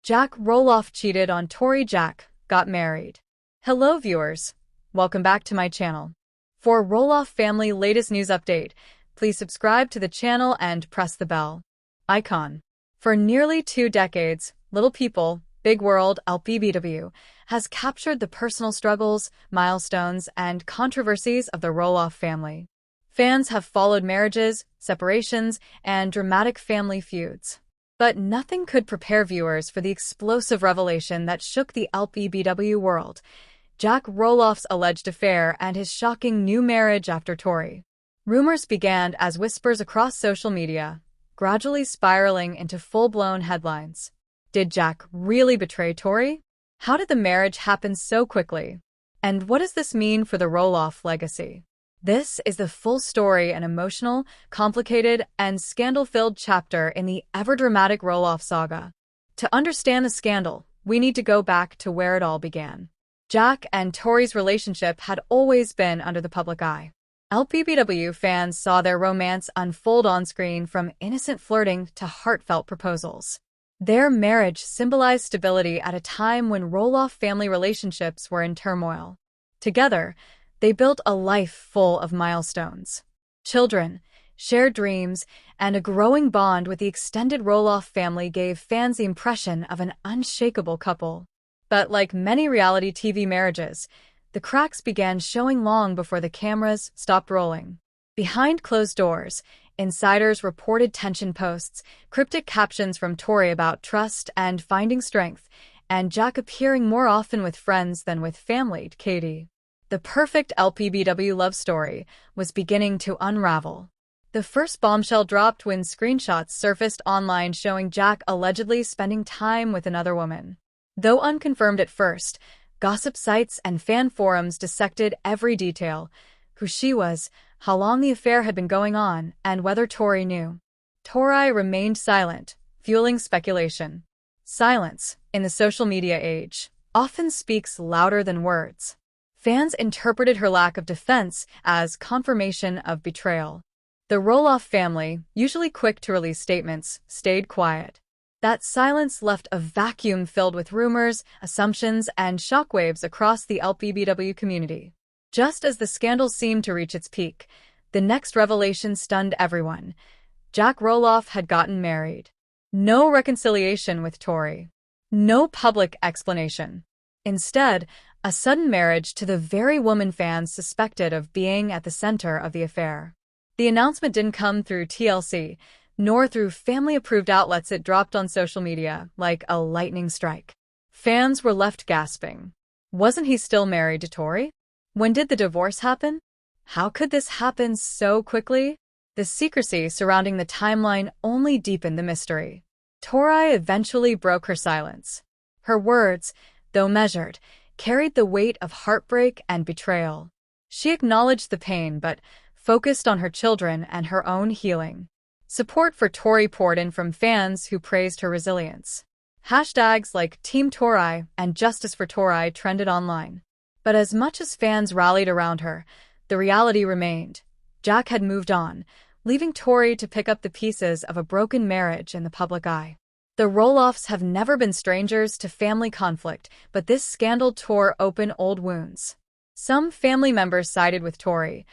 Jack Roloff cheated on Tori. Jack got married. Hello viewers, welcome back to my channel. For Roloff family latest news update, please subscribe to the channel and press the bell icon. For nearly 2 decades, Little People, Big World (LPBW) has captured the personal struggles, milestones, and controversies of the Roloff family. Fans have followed marriages, separations, and dramatic family feuds. But nothing could prepare viewers for the explosive revelation that shook the LPBW world: Jack Roloff's alleged affair and his shocking new marriage after Tori. Rumors began as whispers across social media, gradually spiraling into full-blown headlines. Did Jack really betray Tori? How did the marriage happen so quickly? And what does this mean for the Roloff legacy? This is the full story, an emotional, complicated, and scandal-filled chapter in the ever-dramatic Roloff saga. To understand the scandal, we need to go back to where it all began. Jack and Tori's relationship had always been under the public eye. LPBW fans saw their romance unfold on-screen, from innocent flirting to heartfelt proposals. Their marriage symbolized stability at a time when Roloff family relationships were in turmoil. Together, they built a life full of milestones: children, shared dreams, and a growing bond with the extended Roloff family gave fans the impression of an unshakable couple. But like many reality TV marriages, the cracks began showing long before the cameras stopped rolling. Behind closed doors, insiders reported tension posts, cryptic captions from Tori about trust and finding strength, and Jack appearing more often with friends than with family. Katie, the perfect LPBW love story, was beginning to unravel. The first bombshell dropped when screenshots surfaced online showing Jack allegedly spending time with another woman. Though unconfirmed at first, gossip sites and fan forums dissected every detail: who she was, how long the affair had been going on, and whether Tori knew. Tori remained silent, fueling speculation. Silence, in the social media age, often speaks louder than words. Fans interpreted her lack of defense as confirmation of betrayal. The Roloff family, usually quick to release statements, stayed quiet. That silence left a vacuum filled with rumors, assumptions, and shockwaves across the LPBW community. Just as the scandal seemed to reach its peak, the next revelation stunned everyone. Jack Roloff had gotten married. No reconciliation with Tori. No public explanation. Instead, a sudden marriage to the very woman fans suspected of being at the center of the affair. The announcement didn't come through TLC, nor through family-approved outlets. It dropped on social media like a lightning strike. Fans were left gasping. Wasn't he still married to Tori? When did the divorce happen? How could this happen so quickly? The secrecy surrounding the timeline only deepened the mystery. Tori eventually broke her silence. Her words, though measured, carried the weight of heartbreak and betrayal. She acknowledged the pain but focused on her children and her own healing. Support for Tori poured in from fans who praised her resilience. Hashtags like Team Tori and Justice for Tori trended online. But as much as fans rallied around her, the reality remained. Jack had moved on, leaving Tori to pick up the pieces of a broken marriage in the public eye. The Roloffs have never been strangers to family conflict, but this scandal tore open old wounds. Some family members sided with Tori,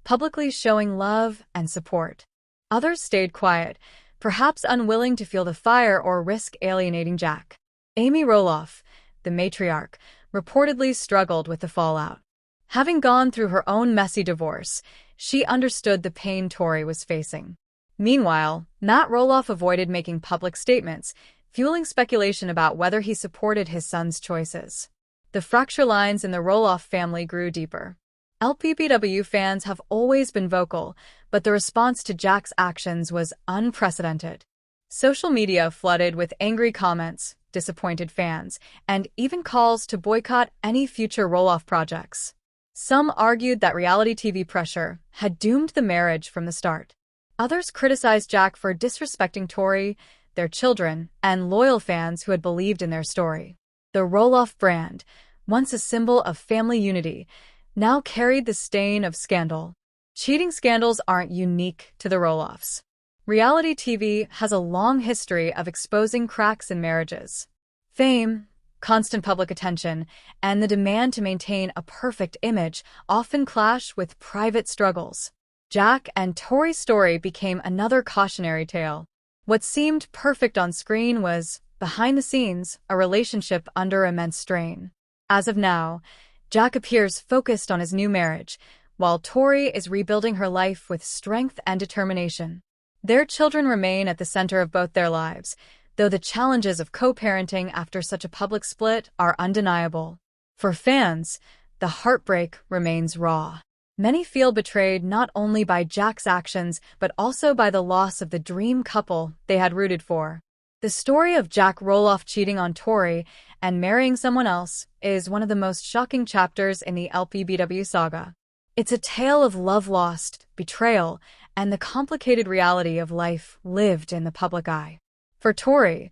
publicly showing love and support. Others stayed quiet, perhaps unwilling to feel the fire or risk alienating Jack. Amy Roloff, the matriarch, reportedly struggled with the fallout. Having gone through her own messy divorce, she understood the pain Tori was facing. Meanwhile, Matt Roloff avoided making public statements, fueling speculation about whether he supported his son's choices. The fracture lines in the Roloff family grew deeper. LPBW fans have always been vocal, but the response to Jack's actions was unprecedented. Social media flooded with angry comments, disappointed fans, and even calls to boycott any future Roloff projects. Some argued that reality TV pressure had doomed the marriage from the start. Others criticized Jack for disrespecting Tori, their children, and loyal fans who had believed in their story. The Roloff brand, once a symbol of family unity, now carried the stain of scandal. Cheating scandals aren't unique to the Roloffs. Reality TV has a long history of exposing cracks in marriages. Fame, constant public attention, and the demand to maintain a perfect image often clash with private struggles. Jack and Tori's story became another cautionary tale. What seemed perfect on screen was, behind the scenes, a relationship under immense strain. As of now, Jack appears focused on his new marriage, while Tori is rebuilding her life with strength and determination. Their children remain at the center of both their lives, though the challenges of co-parenting after such a public split are undeniable. For fans, the heartbreak remains raw. Many feel betrayed not only by Jack's actions, but also by the loss of the dream couple they had rooted for. The story of Jack Roloff cheating on Tori and marrying someone else is one of the most shocking chapters in the LPBW saga. It's a tale of love lost, betrayal, and the complicated reality of life lived in the public eye. For Tori,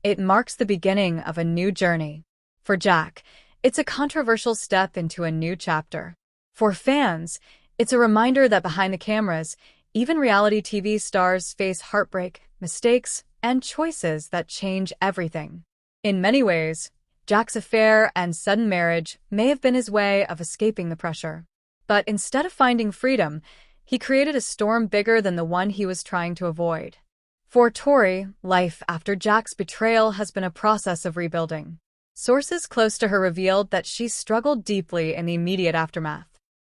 it marks the beginning of a new journey. For Jack, it's a controversial step into a new chapter. For fans, it's a reminder that behind the cameras, even reality TV stars face heartbreak, mistakes, and choices that change everything. In many ways, Jack's affair and sudden marriage may have been his way of escaping the pressure. But instead of finding freedom, he created a storm bigger than the one he was trying to avoid. For Tori, life after Jack's betrayal has been a process of rebuilding. Sources close to her revealed that she struggled deeply in the immediate aftermath.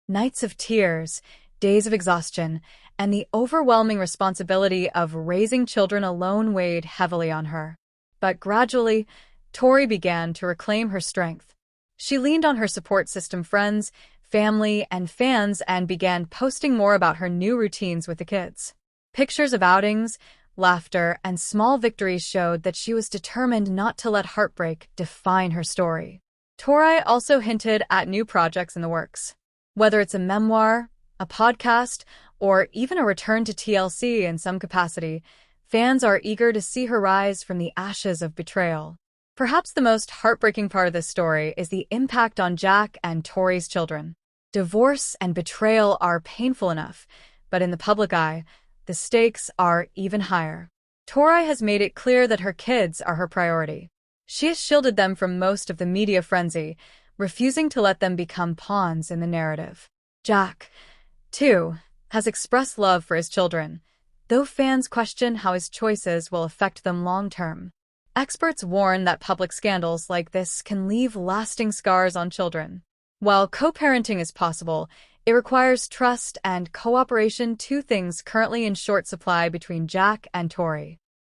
Nights of tears, days of exhaustion, and the overwhelming responsibility of raising children alone weighed heavily on her. But gradually, Tori began to reclaim her strength. She leaned on her support system, friends, family, and fans, and began posting more about her new routines with the kids. Pictures of outings, laughter, and small victories showed that she was determined not to let heartbreak define her story. Tori also hinted at new projects in the works. Whether it's a memoir, a podcast, or even a return to TLC in some capacity, fans are eager to see her rise from the ashes of betrayal. Perhaps the most heartbreaking part of this story is the impact on Jack and Tori's children. Divorce and betrayal are painful enough, but in the public eye, the stakes are even higher. Tori has made it clear that her kids are her priority. She has shielded them from most of the media frenzy, refusing to let them become pawns in the narrative. Jack, too, has expressed love for his children, though fans question how his choices will affect them long-term. Experts warn that public scandals like this can leave lasting scars on children. While co-parenting is possible, it requires trust and cooperation, two things currently in short supply between Jack and Tori.